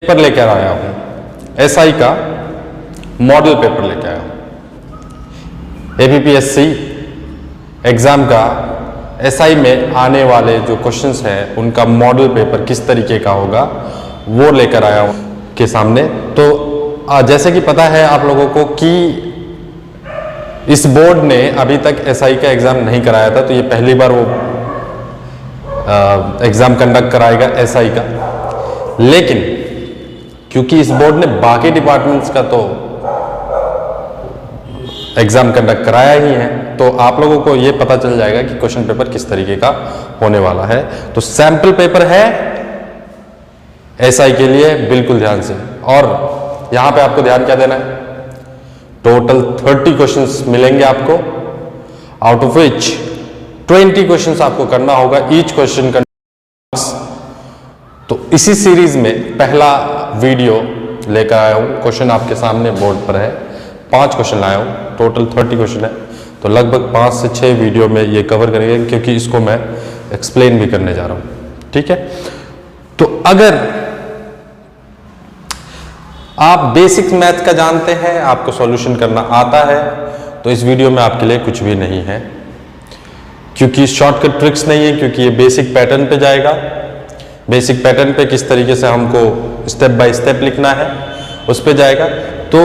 Paper लेकर आया हूं, एसआई का मॉडल पेपर लेकर आया हूं। एपीपीएससी एग्जाम का एसआई में आने वाले जो क्वेश्चंस हैं उनका मॉडल पेपर किस तरीके का होगा वो लेकर आया हूं के सामने। तो जैसे कि पता है आप लोगों को कि इस बोर्ड ने अभी तक एसआई का एग्जाम नहीं कराया था, तो ये पहली बार वो एग्जाम कंडक्ट कराएगा एसआई का। लेकिन क्योंकि इस बोर्ड ने बाकी डिपार्टमेंट्स का तो एग्जाम कंडक्ट कराया ही है, तो आप लोगों को ये पता चल जाएगा कि क्वेश्चन पेपर किस तरीके का होने वाला है। तो सैंपल पेपर है एसआई के लिए, बिल्कुल ध्यान से। और यहां पे आपको ध्यान क्या देना है, टोटल 30 क्वेश्चंस मिलेंगे आपको, आउट ऑफ विच 20 क्वेश्चंस आपको करना होगा, ईच क्वेश्चन का। तो इसी सीरीज में पहला वीडियो लेकर आया हूं, क्वेश्चन आपके सामने बोर्ड पर है, 5 क्वेश्चन लाया हूं, टोटल 30 क्वेश्चन है। तो लगभग 5 से 6 वीडियो में ये कवर करेंगे, क्योंकि इसको मैं एक्सप्लेन भी करने जा रहा हूं, ठीक है। तो अगर आप बेसिक मैथ का जानते हैं, आपको सॉल्यूशन करना आता है, तो इस वीडियो में आपके लिए कुछ भी नहीं है, क्योंकि शॉर्टकट ट्रिक्स नहीं है, क्योंकि ये बेसिक पैटर्न पे जाएगा। बेसिक पैटर्न पे किस तरीके से हमको स्टेप बाय स्टेप लिखना है उस पे जाएगा। तो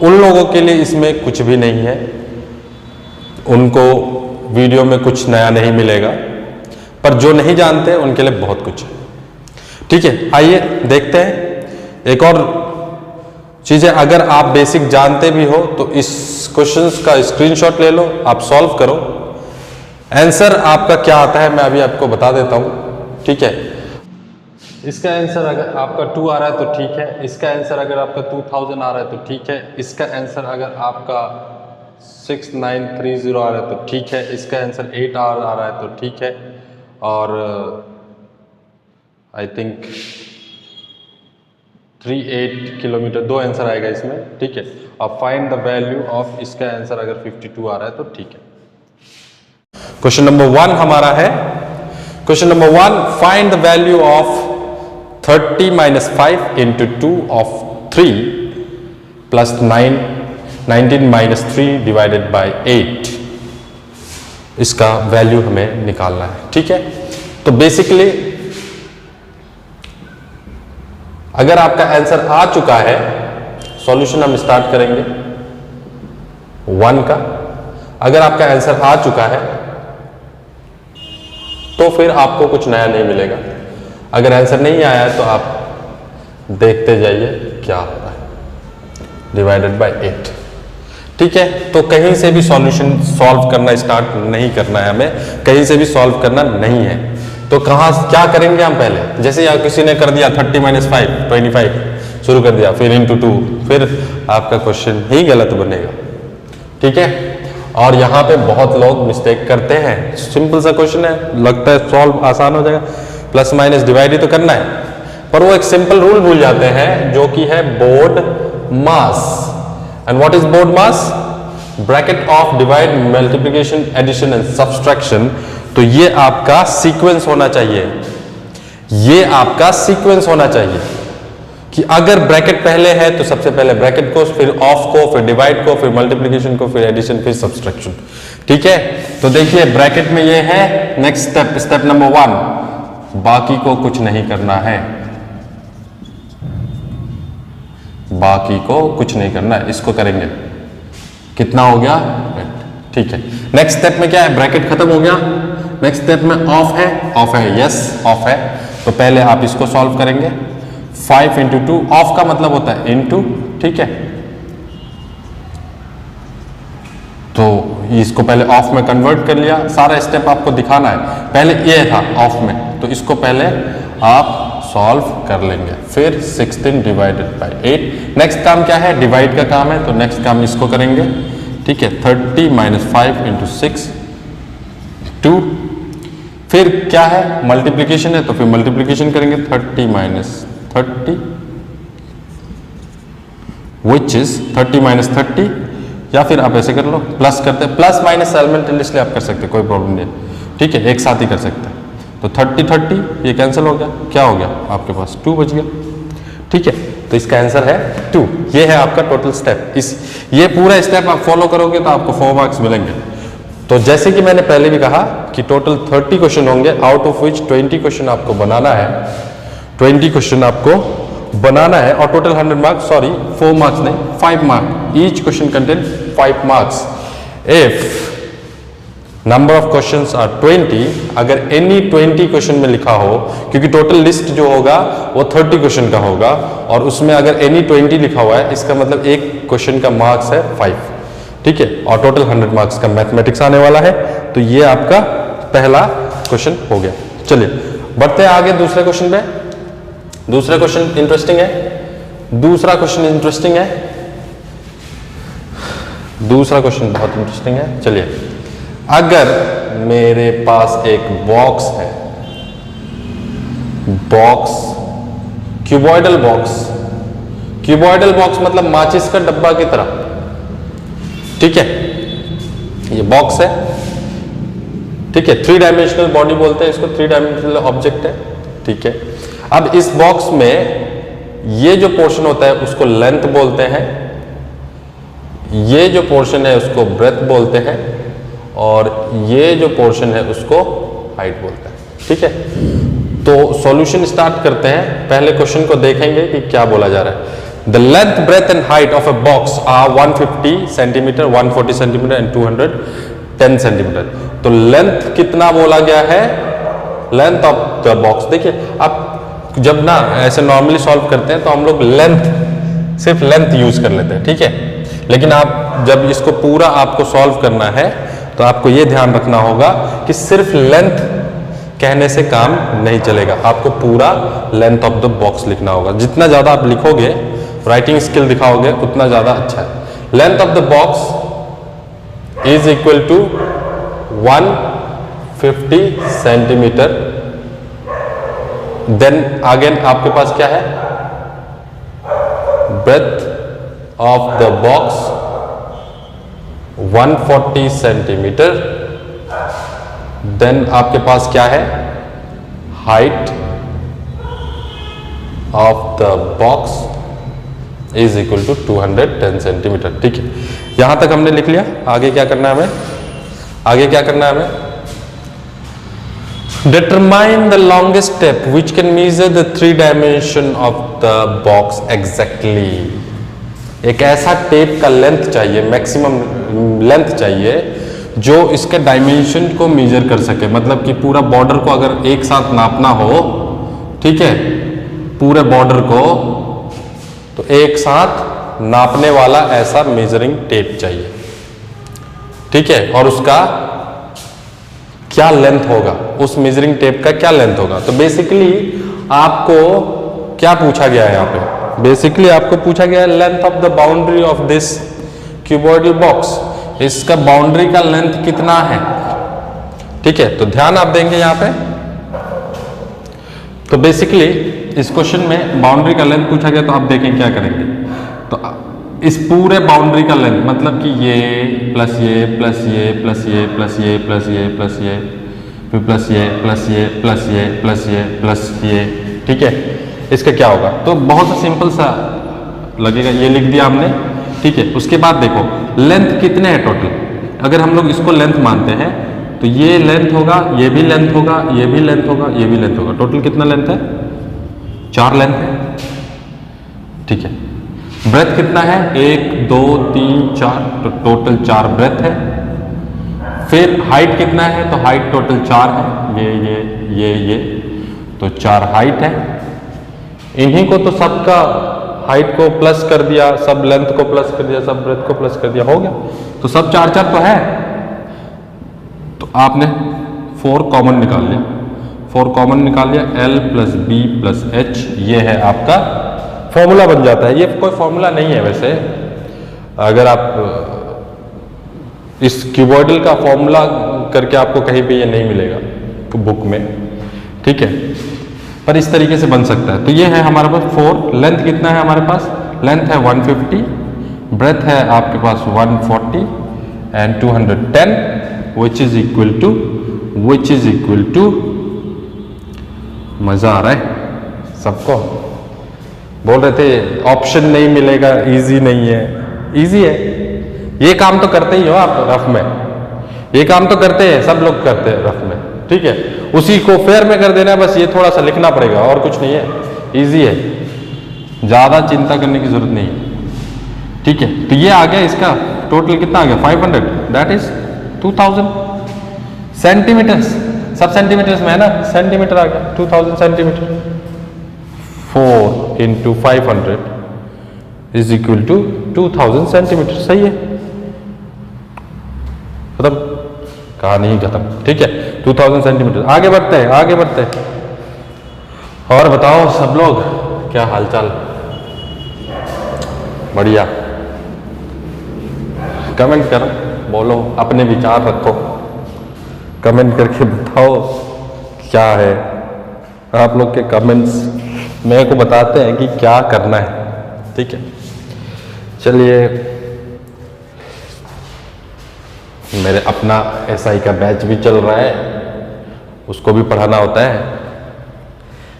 उन लोगों के लिए इसमें कुछ भी नहीं है, उनको वीडियो में कुछ नया नहीं मिलेगा, पर जो नहीं जानते उनके लिए बहुत कुछ है, ठीक है। आइए देखते हैं एक और चीजें। अगर आप बेसिक जानते भी हो तो इस क्वेश्चंस का स्क्रीनशॉट ले लो, आप सॉल्व करो। आंसर आपका क्या आता है मैं अभी आपको बता देता हूं, ठीक है। इसका आंसर अगर आपका 2 आ रहा है तो ठीक है, इसका आंसर अगर आपका 2000 आ रहा है तो ठीक है, इसका आंसर अगर आपका 6930 आ रहा है तो ठीक है, इसका आंसर 8 आ रहा है तो ठीक है, और आई थिंक 38 किलोमीटर, 2 आंसर आएगा इसमें, ठीक है। और फाइंड द वैल्यू ऑफ, इसका आंसर अगर 52 आ रहा है तो ठीक है। क्वेश्चन नंबर 1 हमारा है, question number 1, find the value of 30 - 5 × 2 of 3 plus 19 - 3 divided by 8। इसका वैल्यू हमें निकालना है, ठीक है। तो बेसिकली अगर आपका आंसर आ चुका है, सॉल्यूशन हम स्टार्ट करेंगे 1 का। अगर आपका आंसर आ चुका है तो फिर आपको कुछ नया नहीं मिलेगा। अगर आंसर नहीं आया है तो आप देखते जाइए क्या होता है, डिवाइडेड बाय 8, ठीक है। तो कहीं से भी सॉल्यूशन सॉल्व करना स्टार्ट नहीं करना है हमें, कहीं से भी सॉल्व करना नहीं है। तो कहाँ क्या करेंगे हम पहले, जैसे यहाँ किसी ने कर दिया 30 - 5 25 शुरू कर दिया, फिर × 2, फिर आपका क्वेश्चन ही गलत बनेगा, ठीक है। और यहाँ पे बहुत लोग मिस्टेक करते हैं, सिंपल सा क्वेश्चन है, लगता है सॉल्व आसान हो जाएगा, प्लस माइनस डिवाइड ही तो करना है, पर वो एक सिंपल रूल भूल जाते हैं जो कि है BODMAS. And what is BODMAS? Bracket of divide, multiplication, addition and subtraction. तो ये आपका सीक्वेंस होना चाहिए, ये आपका सीक्वेंस होना चाहिए कि अगर ब्रैकेट पहले है तो सबसे पहले ब्रैकेट को, फिर ऑफ को, फिर डिवाइड को, फिर मल्टीप्लिकेशन को, फिर एडिशन, फिर सब्सट्रैक्शन, ठीक है। तो देखिए ब्रैकेट में ये है, नेक्स्ट स्टेप, स्टेप नंबर 1, बाकी को कुछ नहीं करना है, बाकी को कुछ नहीं करना है, इसको करेंगे, कितना हो गया, ठीक है। नेक्स्ट स्टेप में क्या है, ब्रैकेट खत्म हो गया, नेक्स्ट स्टेप में ऑफ है, ऑफ है, यस ऑफ है, तो पहले आप इसको सॉल्व करेंगे। 5 × 2, ऑफ का मतलब होता है इनटू, ठीक है। तो इसको पहले ऑफ में कन्वर्ट कर लिया, सारा स्टेप आपको दिखाना है, पहले ये था ऑफ में, तो इसको पहले आप सॉल्व कर लेंगे, फिर 16 डिवाइडेड बाय 8। नेक्स्ट काम क्या है, डिवाइड का काम है, तो नेक्स्ट काम इसको करेंगे, ठीक है। 30 - 5 × 6 2, फिर क्या है, मल्टीप्लिकेशन है, तो फिर मल्टीप्लिकेशन करेंगे 30 - 30 विच इज 30 - 30, या फिर आप ऐसे कर लो, प्लस करते हैं, प्लस माइनस साइमल्टेनियसली आप कर सकते हैं, कोई प्रॉब्लम नहीं, ठीक है, एक साथ ही कर सकते हैं। तो 30 30 ये कैंसिल हो गया, क्या हो गया आपके पास 2 बच गया, ठीक है, तो इसका आंसर है 2। ये है आपका टोटल स्टेप। ये पूरा स्टेप आप फॉलो करोगे तो आपको 4 मार्क्स मिलेंगे। तो जैसे कि मैंने पहले भी कहा कि टोटल 30 क्वेश्चन होंगे, आउट ऑफ विच 20 क्वेश्चन आपको बनाना है। 20 क्वेश्चन आपको बनाना है और टोटल 100 मार्क्स, सॉरी 4 मार्क्स नहीं 5 marks. Each question contain 5 marks. If number of questions are 20, अगर एनी 20 क्वेश्चन में लिखा हो, क्योंकि टोटल लिस्ट जो होगा वो 30 क्वेश्चन का होगा और उसमें अगर एनी 20 लिखा हुआ है, इसका मतलब एक क्वेश्चन का मार्क्स है 5, ठीक है, और टोटल 100 मार्क्स का मैथमेटिक्स आने वाला है। तो ये आपका पहला क्वेश्चन हो गया। चलिए बढ़ते हैं आगे दूसरे क्वेश्चन पे। दूसरा क्वेश्चन इंटरेस्टिंग है, दूसरा क्वेश्चन इंटरेस्टिंग है, दूसरा क्वेश्चन बहुत इंटरेस्टिंग है। चलिए, अगर मेरे पास एक बॉक्स है, box cuboidal box, cuboidal box मतलब माचिस का डब्बा की तरह, ठीक है, ये बॉक्स है, ठीक है, 3 डायमेंशनल बॉडी बोलते हैं इसको, 3 डायमेंशनल ऑब्जेक्ट है, ठीक है। अब इस बॉक्स में ये जो पोर्शन होता है उसको लेंथ बोलते हैं, ये जो पोर्शन है उसको ब्रेथ बोलते हैं और ये जो पोर्शन है उसको हाइट बोलते हैं, ठीक है। तो सॉल्यूशन स्टार्ट करते हैं। पहले क्वेश्चन को देखेंगे कि क्या बोला जा रहा है। The length breadth and height of a box are 150 centimetre, 140 centimetre and 210 centimetre. तो लेंथ कितना बोला गया है, लेंथ ऑफ द बॉक्स। देखिए अब जब ना ऐसे नॉर्मली सॉल्व करते हैं तो हम लोग लेंथ, सिर्फ लेंथ यूज कर लेते हैं, ठीक है। लेकिन आप जब इसको पूरा आपको सॉल्व करना है तो आपको ये ध्यान रखना होगा कि सिर्फ लेंथ कहने से काम नहीं चलेगा, आपको पूरा लेंथ ऑफ द बॉक्स लिखना होगा। जितना ज्यादा आप लिखोगे, राइटिंग स्किल दिखाओगे, उतना ज्यादा अच्छा है। Length of the box is equal to 150 centimetre. Then again आपके पास क्या है, breadth of the box 140 centimetre. Then आपके पास क्या है, height of the box is equal to 210 centimetre, ठीक है। यहां तक हमने लिख लिया। आगे क्या करना है हमें, आगे क्या करना है हमें, determine the longest step which can measure the 3 dimension of the box exactly. एक ऐसा टेप का लेंथ चाहिए, मैक्सिमम लेंथ चाहिए जो इसके डायमेंशन को मेजर कर सके। मतलब कि पूरा बॉर्डर को अगर एक साथ नापना हो, ठीक है, पूरे बॉर्डर को तो एक साथ नापने वाला ऐसा मेजरिंग टेप चाहिए, ठीक है। और उसका क्या लेंथ होगा, उस मेजरिंग टेप का क्या लेंथ होगा। तो बेसिकली आपको क्या पूछा गया है यहाँ पे, बेसिकली आपको पूछा गया है length of the boundary of this cuboidal box. इसका बाउंड्री का लेंथ कितना है, ठीक है। तो ध्यान आप देंगे यहाँ पे, तो बेसिकली इस क्वेश्चन में बाउंड्री का लेंथ पूछा गया, तो आप देखें क्या करेंगे। तो इस पूरे बाउंड्री का लेंथ मतलब कि ये प्लस ये प्लस ये प्लस ये प्लस ये प्लस ये प्लस ये फिर प्लस ये प्लस ये प्लस ये प्लस ये प्लस ये, ठीक है। इसका क्या होगा, तो बहुत सिंपल सा लगेगा, ये लिख दिया हमने, ठीक है। उसके बाद देखो लेंथ कितने हैं टोटल, अगर हम लोग इसको लेंथ मानते हैं तो ये लेंथ होगा, ये भी लेंथ होगा, ये भी लेंथ होगा, ये भी लेंथ होगा। टोटल कितना लेंथ है, 4 लेंथ है, ठीक है। ब्रेथ कितना है, 1 2 3 4, तो टोटल 4 ब्रेथ है। फिर हाइट कितना है, तो हाइट टोटल 4 है, ये तो 4 हाइट है। इन्हीं को तो सबका हाइट को प्लस कर दिया, सब लेंथ को प्लस कर दिया, सब ब्रेथ को प्लस कर दिया, हो गया। तो सब 4 तो है, तो आपने 4 कॉमन निकाल लिया, 4 कॉमन निकाल लिया, L plus B plus H, ये है आपका फॉर्मूला बन जाता है। ये कोई फॉर्मूला नहीं है वैसे, अगर आप इस क्यूबॉइडल का फॉर्मूला करके आपको कहीं पे ये नहीं मिलेगा बुक में, ठीक है, पर इस तरीके से बन सकता है। तो ये है हमारे पास 4, लेंथ कितना है हमारे पास, लेंथ है 150, ब्रेथ है आपके पास 140 and 210 which is equal to, मजा आ रहा है सबको, बोल रहे थे ऑप्शन नहीं मिलेगा, इजी नहीं है। इजी है, ये काम तो करते ही हो आप रफ में, ये काम तो करते हैं, सब लोग करते हैं रफ में, ठीक है। उसी को फेयर में कर देना है, बस ये थोड़ा सा लिखना पड़ेगा और कुछ नहीं है, इजी है, ज़्यादा चिंता करने की जरूरत नहीं है, ठीक है। तो ये आ गया, इसका टोटल कितना आ गया 500, दैट इज 2000 सेंटीमीटर्स, सब सेंटीमीटर्स में है ना, सेंटीमीटर आ गया 2000 centimetre. 4 into 500 is equal to 2000 centimetre. सही है, खत्म, कहानी ही खत्म, ठीक है। 2000 सेंटीमीटर। आगे बढ़ते हैं, आगे बढ़ते हैं। और बताओ सब लोग, क्या हालचाल? बढ़िया, कमेंट करो, बोलो, अपने विचार रखो, कमेंट करके बताओ क्या है। आप लोग के कमेंट्स मेरे को बताते हैं कि क्या करना है, ठीक है। चलिए, मेरे अपना SI का बैच भी चल रहा है, उसको भी पढ़ाना होता है,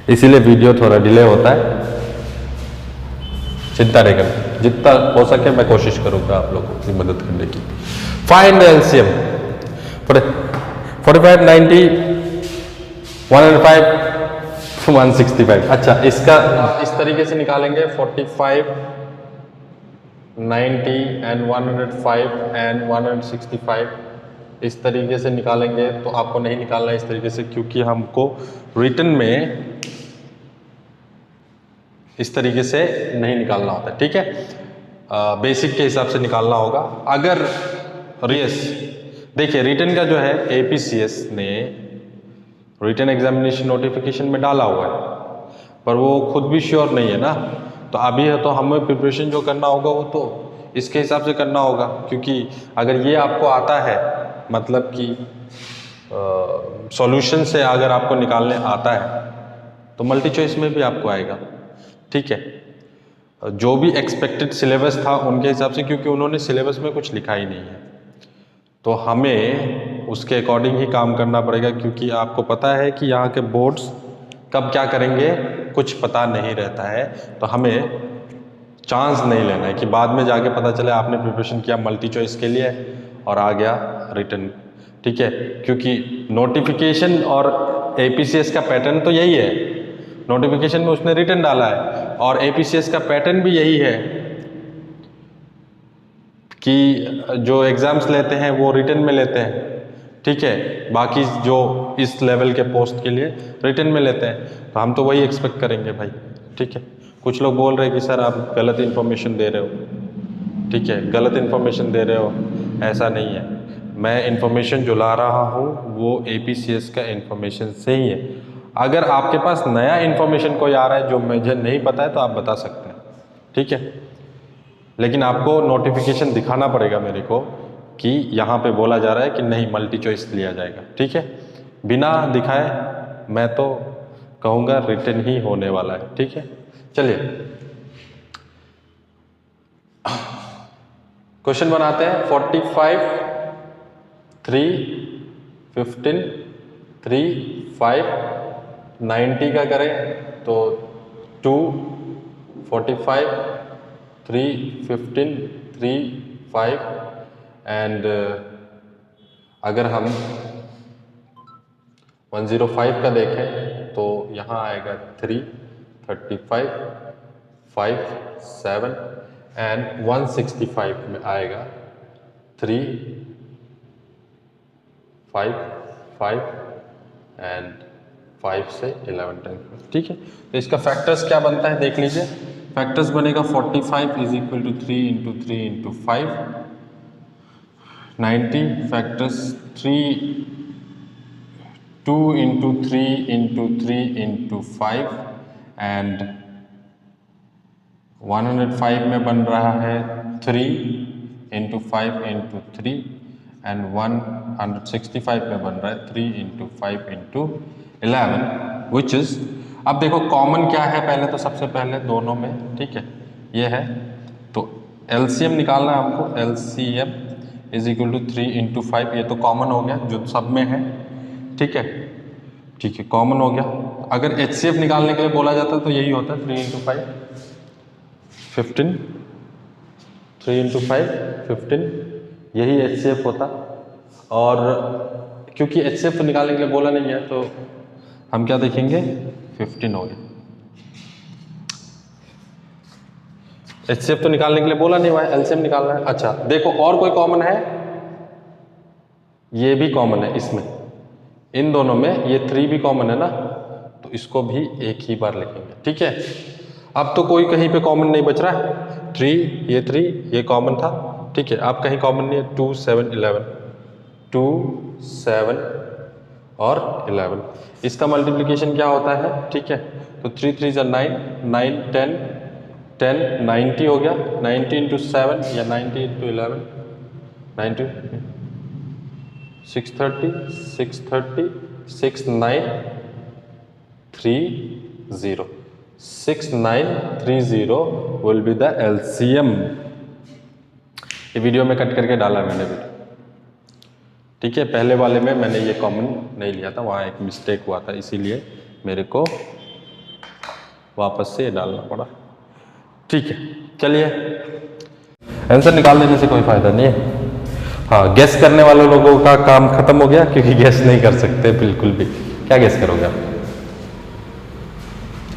इसीलिए वीडियो थोड़ा डिले होता है। चिंता नहीं करना, जितना हो सके मैं कोशिश करूंगा आप लोगों की मदद करने की। Find LCM 45, 90, 105, 165। अच्छा, इसका इस तरीके से निकालेंगे 45, 90 एंड 105 एंड 165, इस तरीके से निकालेंगे। तो आपको नहीं निकालना है इस तरीके से, क्योंकि हमको रिटन में इस तरीके से नहीं निकालना होता, ठीक है। बेसिक के हिसाब से निकालना होगा। अगर देखिए, रिटन का जो है APCS ने रिटन एग्जामिनेशन नोटिफिकेशन में डाला हुआ है, पर वो खुद भी श्योर नहीं है ना। तो अभी है, तो हमें प्रिपरेशन जो करना होगा वो तो इसके हिसाब से करना होगा, क्योंकि अगर ये आपको आता है, मतलब कि सॉल्यूशन से अगर आपको निकालने आता है, तो मल्टी चॉइस में भी आपको आएगा, ठीक है। जो भी एक्सपेक्टेड सिलेबस था उनके हिसाब से, क्योंकि उन्होंने सिलेबस में कुछ लिखा ही नहीं है, तो हमें उसके अकॉर्डिंग ही काम करना पड़ेगा, क्योंकि आपको पता है कि यहाँ के बोर्ड्स कब क्या करेंगे कुछ पता नहीं रहता है। तो हमें चांस नहीं लेना है कि बाद में जाके पता चले आपने प्रिपरेशन किया मल्टी चॉइस के लिए और आ गया रिटन, ठीक है। क्योंकि नोटिफिकेशन और APCS का पैटर्न तो यही है, नोटिफिकेशन में उसने रिटन डाला है, और APCS का पैटर्न भी यही है कि जो एग्जाम्स लेते हैं वो रिटन में लेते हैं, ठीक है। बाकी जो इस लेवल के पोस्ट के लिए रिटन में लेते हैं, तो हम तो वही एक्सपेक्ट करेंगे भाई, ठीक है। कुछ लोग बोल रहे हैं कि सर आप गलत इन्फॉर्मेशन दे रहे हो, ठीक है, गलत इन्फॉर्मेशन दे रहे हो, ऐसा नहीं है। मैं इन्फॉर्मेशन जो ला रहा हूँ वो APCS का इन्फॉर्मेशन से ही है। अगर आपके पास नया इन्फॉर्मेशन कोई आ रहा है जो मुझे नहीं पता है, तो आप बता सकते हैं, ठीक है। लेकिन आपको नोटिफिकेशन दिखाना पड़ेगा मेरे को कि यहाँ पे बोला जा रहा है कि नहीं मल्टी चॉइस लिया जाएगा, ठीक है। बिना दिखाए मैं तो कहूँगा रिटन ही होने वाला है, ठीक है। चलिए क्वेश्चन बनाते हैं। 45, 3, 15, 3, 5, 90 का करें तो 2, 45, 3, 15, 3, 5 एंड अगर हम 105 का देखें तो यहाँ आएगा 3, 35, 5, 7 एंड 165 में आएगा 3, 5, 5 एंड 5 से 11 तक, ठीक है। तो इसका फैक्टर्स क्या बनता है देख लीजिए। फैक्टर्स बनेगा 45 is equal to 3 into 3 into 5, 90 factors 2 into 3 into 3 into 5 and 105 में बन रहा है 3 इंटू 5 इंटू 3 एंड 165 में बन रहा है 3 इंटू 5 इंटू 11 विच इज, अब देखो कॉमन क्या है पहले तो सबसे पहले दोनों में, ठीक है, ये है। तो LCM निकालना है हमको, LCM is equal to 3 into 5, ये तो कॉमन हो गया जो सब में है, ठीक है, ठीक है, कॉमन हो गया। अगर HCF निकालने के लिए बोला जाता तो यही होता है 3 इंटू 5, 15, 3 into 5 15, यही HCF होता। और क्योंकि HCF निकालने के लिए बोला नहीं है तो हम क्या देखेंगे, 15 हो गया। HCF तो निकालने के लिए बोला नहीं भाई, LCM निकालना है। अच्छा देखो और कोई कॉमन है, ये भी कॉमन है इसमें, इन दोनों में ये 3 भी कॉमन है ना, तो इसको भी एक ही बार लिखेंगे। ठीक है, अब तो कोई कहीं पे कॉमन नहीं बच रहा है। 3 ये कॉमन था। ठीक है, अब कहीं कॉमन नहीं है। 2 7 11, 2 7 और 11, इसका मल्टीप्लिकेशन क्या होता है। ठीक है, तो 3 3 जा 9, 9 10 10 90 हो गया। 90 इंटू 7 या 90 into 11, 90 630 630 6 9 3 0, 6 9 3 0 will be the LCM। ये वीडियो में कट करके डाला मैंने वीडियो। ठीक है, पहले वाले में मैंने ये कॉमन नहीं लिया था, वहाँ एक मिस्टेक हुआ था, इसीलिए मेरे को वापस से डालना पड़ा। ठीक है, चलिए आंसर निकाल लेने से कोई फायदा नहीं है। हाँ, गेस करने वाले लोगों का काम खत्म हो गया, क्योंकि गेस नहीं कर सकते बिल्कुल भी। क्या गेस करोगे आप?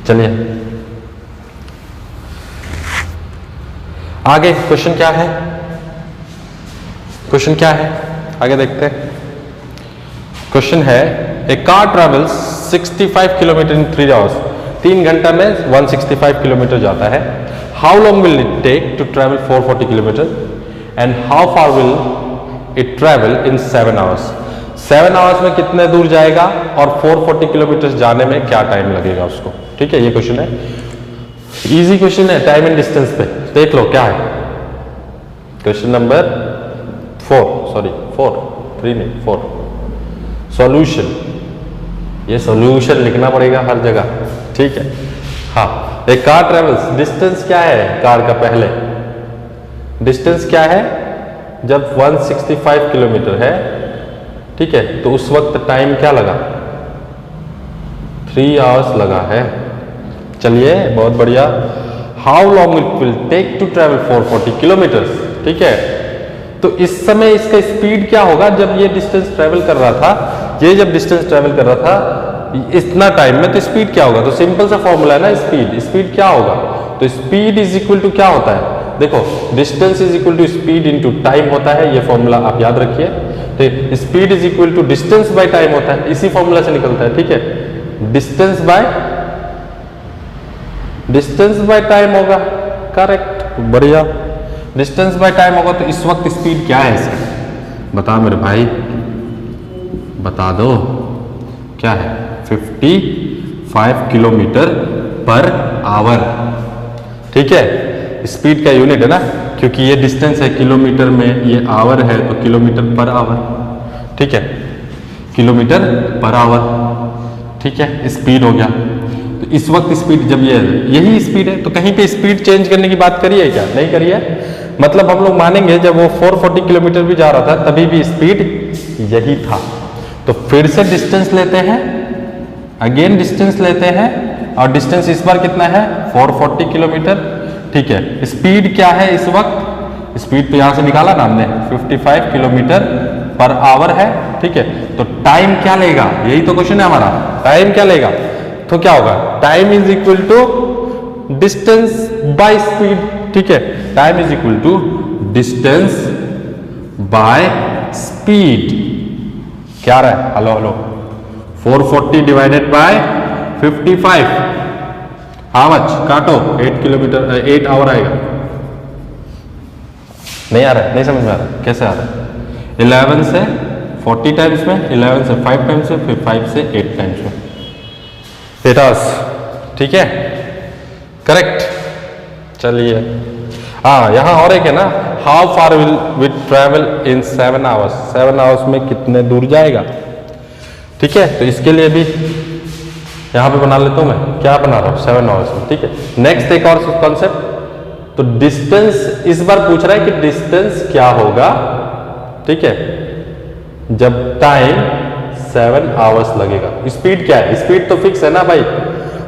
चलिए आगे क्वेश्चन क्या है, क्वेश्चन क्या है आगे देखते हैं। क्वेश्चन है a car travels 65 kilometre in 3 hours, 3 घंटा में 165 किलोमीटर जाता है। How long will it take to travel 440 kilometre and how far will it travel in 7 hours. 7 hours में कितने दूर जाएगा और 440 किलोमीटर जाने में क्या टाइम लगेगा उसको। ठीक है, ये क्वेश्चन है, इजी क्वेश्चन है, टाइम एंड डिस्टेंस पे। देख लो क्या है क्वेश्चन नंबर 4 सॉल्यूशन। ये सॉल्यूशन लिखना पड़ेगा हर जगह। ठीक है, हाँ, एक कार ट्रेवल्स, डिस्टेंस क्या है कार का, पहले डिस्टेंस क्या है, जब 165 किलोमीटर है। ठीक है, तो उस वक्त टाइम क्या लगा, 3 आवर्स लगा है। चलिए बहुत बढ़िया। How long it will take to travel 440 kilometre. ठीक है, तो इस समय इसका स्पीड क्या होगा, जब ये डिस्टेंस ट्रेवल कर रहा था, ये जब डिस्टेंस ट्रेवल कर रहा था इतना टाइम में, तो स्पीड क्या होगा। तो सिंपल सा फॉर्मूला है ना, स्पीड क्या होगा, तो स्पीड इज इक्वल टू क्या होता है, देखो distance is equal to speed into time होता है। ये फॉर्मूला आप याद रखिए। तो speed is equal to distance by time होता है, इसी फॉर्मूला से निकलता है। ठीक है, डिस्टेंस बाय टाइम होगा, करेक्ट, बढ़िया। डिस्टेंस बाय टाइम होगा, तो इस वक्त स्पीड क्या है इसका, बता मेरे भाई, बता दो क्या है, 55 किलोमीटर पर आवर। ठीक है, स्पीड का यूनिट है ना, क्योंकि ये डिस्टेंस है किलोमीटर में, ये आवर है तो किलोमीटर पर आवर। ठीक है, किलोमीटर पर आवर। ठीक है, स्पीड हो गया। तो इस वक्त स्पीड जब यही स्पीड है, तो कहीं पे स्पीड चेंज करने की बात करी है क्या, नहीं करी है। मतलब हम लोग मानेंगे जब वो 440 किलोमीटर भी जा रहा था तभी भी स्पीड यही था। तो फिर से डिस्टेंस लेते हैं, अगेन डिस्टेंस लेते हैं, और डिस्टेंस इस बार कितना है, 440 किलोमीटर। ठीक है, स्पीड क्या है इस वक्त, स्पीड तो यहां से निकाला ना हमने, 55 किलोमीटर पर आवर है। ठीक है, तो टाइम क्या लेगा, यही तो क्वेश्चन है हमारा, टाइम क्या लेगा। तो क्या होगा, time is equal to distance by speed. ठीक है, time is equal to distance by speed. क्या रहा है, hello 440 divided by 55, how much, काटो, 8 किलोमीटर 8 आवर आएगा। नहीं आ रहा है, नहीं समझ में आ रहा है, कैसे आ रहा है, 11 से 40 टाइम्स में, 11 से 5 टाइम्स में, फिर 5 से 8 टाइम्स में, 8 आवर्स। ठीक है, करेक्ट। चलिए हाँ, यहाँ और एक है ना, how far will we travel in 7 hours, 7 hours में कितने दूर जाएगा। ठीक है, तो इसके लिए भी यहाँ पे बना लेता हूँ मैं, क्या बना रहा हूँ, 7 आवर्स में। ठीक है, नेक्स्ट एक और कॉन्सेप्ट, तो डिस्टेंस इस बार पूछ रहा है कि डिस्टेंस क्या होगा। ठीक है, जब टाइम 7 आवर्स लगेगा। स्पीड क्या है, स्पीड तो फिक्स है ना भाई,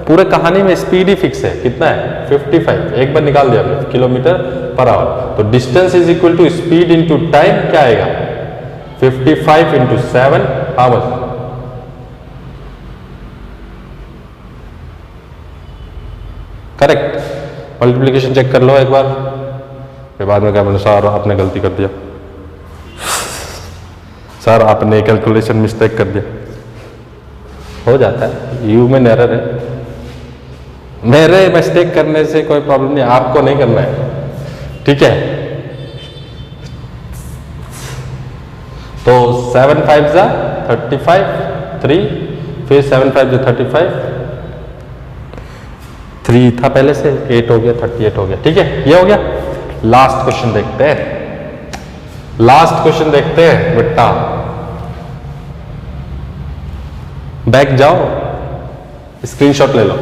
पूरे कहानी में स्पीड ही फिक्स है, कितना है 55, एक बार निकाल दिया हमने किलोमीटर पर आवर। तो distance is equal to speed into time, क्या आएगा 55 into 7 how much, correct. Multiplication check कर लो एक बार, फिर बाद में क्या बोले सर आपने गलती कर दिया, सर आपने कैलकुलेशन मिस्टेक कर दिया, हो जाता है, ह्यूमन एरर है। मेरे मिस्टेक करने से कोई प्रॉब्लम नहीं, आपको नहीं करना है, ठीक है। तो 7 5 जा 35, 3 फिर 7 5 जो 35, 3 था पहले से, 8 हो गया, 38 हो गया, ठीक है, ये हो गया। लास्ट क्वेश्चन देखते हैं, लास्ट क्वेश्चन देखते हैं बेटा, बैक जाओ, स्क्रीनशॉट ले लो,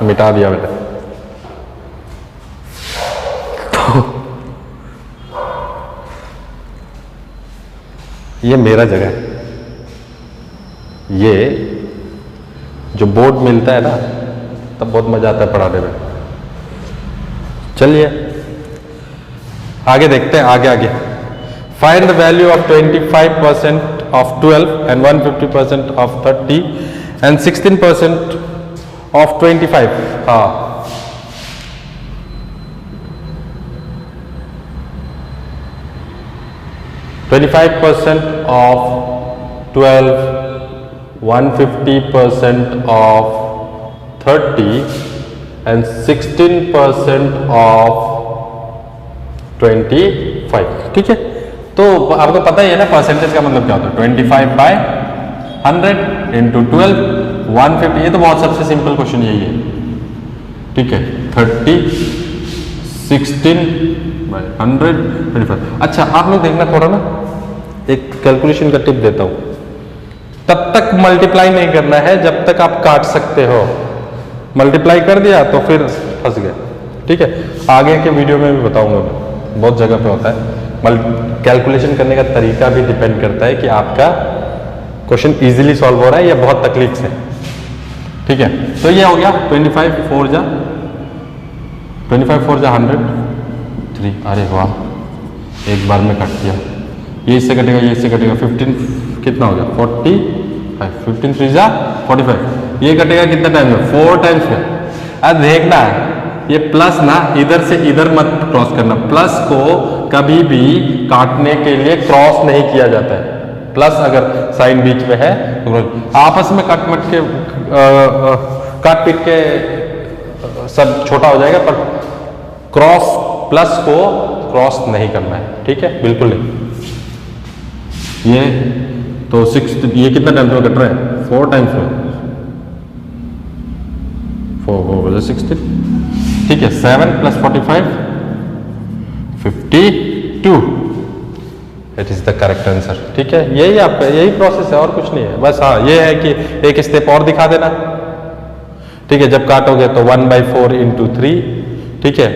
मिटा दिया बेटा। तो ये मेरा जगह है, ये जो बोर्ड मिलता है ना तब बहुत मजा आता है पढ़ाने में। चलिए आगे देखते हैं, आगे find the value of 25% of 12 and 150% of 30 and 16% of 25। हाँ, %25 of 12, 150% of 30 and 16% of 25, ठीक है। तो आपको पता ही है ना परसेंटेज का मतलब क्या होता है, 25/100 इंटू 12 150, ये तो बहुत सबसे सिंपल क्वेश्चन यही है, ठीक है। 30 16/100 25। अच्छा आप लोग देखना थोड़ा ना, एक कैलकुलेशन का टिप देता हूं, तब तक मल्टीप्लाई नहीं करना है जब तक आप काट सकते हो। मल्टीप्लाई कर दिया तो फिर फंस गए, ठीक है। आगे के वीडियो में भी बताऊंगा, बहुत जगह पे होता है। कैलकुलेशन करने का तरीका भी डिपेंड करता है कि आपका क्वेश्चन इजीली सॉल्व हो रहा है या बहुत तकलीफ से, ठीक है। तो ये हो गया 25 4 जा 100 3, अरे वाह एक बार में कट दिया, ये इससे कटेगा, ये इससे कटेगा, 15 कितना हो गया 45, 15 3 जा 45, ये कटेगा कितना टाइम में 4 टाइम्स में। अब देखना ये प्लस ना इधर से इधर मत क्रॉस करना, प्लस को कभी भी काटने के लिए क्रॉस नहीं किया जाता है। प्लस अगर साइन बीच में है तो आपस में काट पीट के सब छोटा हो जाएगा, पर क्रॉस प्लस को क्रॉस नहीं करना है, ठीक है, बिल्कुल नहीं। ये तो 6, ये कितना टाइम्स में कट रहा है 4 टाइम्स में, 4 16, ठीक है। 7 + 45 52, it is the correct answer, ठीक है। यही आपका यही प्रोसेस है और कुछ नहीं है, बस हाँ ये है कि एक स्टेप और दिखा देना, ठीक है। जब काटोगे तो 1/4 इंटू 3, ठीक है,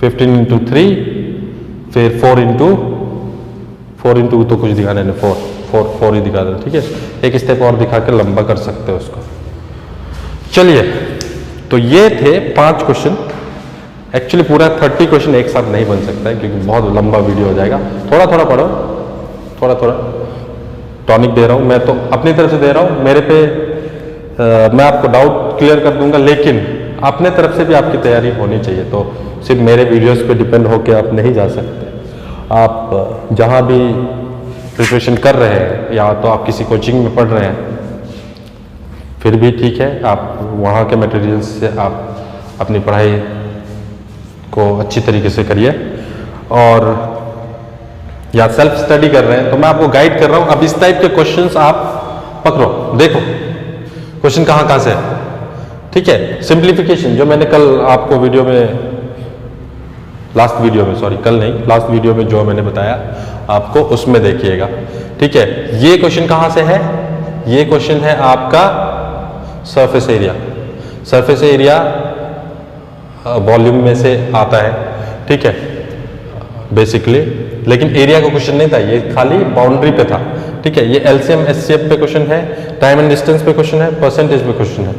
15 इंटू 3, फिर 4 इंटू तो कुछ दिखाने नहीं, 4 ही दिखा देना, ठीक है। एक स्टेप और दिखा के लंबा कर सकते हो उसको। चलिए तो ये थे 5 क्वेश्चन, एक्चुअली पूरा 30 क्वेश्चन एक साथ नहीं बन सकता है क्योंकि बहुत लंबा वीडियो हो जाएगा। थोड़ा थोड़ा पढ़ो, थोड़ा थोड़ा टॉनिक दे रहा हूँ मैं तो अपनी तरफ से दे रहा हूँ, मेरे पे मैं आपको डाउट क्लियर कर दूंगा, लेकिन अपने तरफ से भी आपकी तैयारी होनी चाहिए। तो सिर्फ मेरे वीडियोस पे डिपेंड होकर आप नहीं जा सकते, आप जहाँ भी प्रिपरेशन कर रहे हैं या तो आप किसी कोचिंग में पढ़ रहे हैं फिर भी ठीक है, आप वहाँ के मटेरियल्स से आप अपनी पढ़ाई को अच्छी तरीके से करिए। और या सेल्फ स्टडी कर रहे हैं तो मैं आपको गाइड कर रहा हूँ। अब इस टाइप के क्वेश्चंस आप पकड़ो, देखो क्वेश्चन कहाँ कहाँ से है, ठीक है। सिंप्लीफिकेशन जो मैंने कल आपको वीडियो में लास्ट वीडियो में जो मैंने बताया आपको उसमें देखिएगा, ठीक है। ये क्वेश्चन कहाँ से है, ये क्वेश्चन है आपका surface area. Surface area volume में से आता है, ठीक है, बेसिकली लेकिन एरिया का क्वेश्चन नहीं था, ये खाली बाउंड्री पे था। ठीक है, ये एलसीएम एचसीएफ पे क्वेश्चन है, टाइम एंड डिस्टेंस पे क्वेश्चन है, परसेंटेज पे क्वेश्चन है।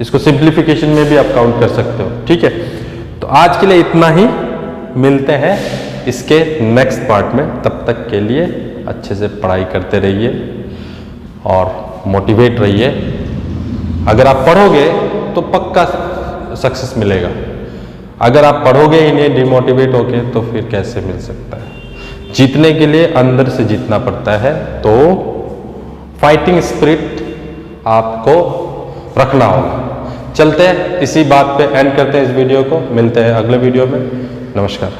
इसको सिंप्लीफिकेशन में भी आप काउंट कर सकते हो। ठीक है, तो आज के लिए इतना ही, मिलते हैं इसके नेक्स्ट पार्ट में। तब तक के लिए अच्छे से पढ़ाई करते रहिए और मोटिवेट रहिए। अगर आप पढ़ोगे तो पक्का सक्सेस मिलेगा, अगर आप पढ़ोगे ही नहीं डिमोटिवेट होके तो फिर कैसे मिल सकता है। जीतने के लिए अंदर से जीतना पड़ता है, तो फाइटिंग स्पिरिट आपको रखना होगा। चलते हैं, इसी बात पे एंड करते हैं इस वीडियो को। मिलते हैं अगले वीडियो में। नमस्कार।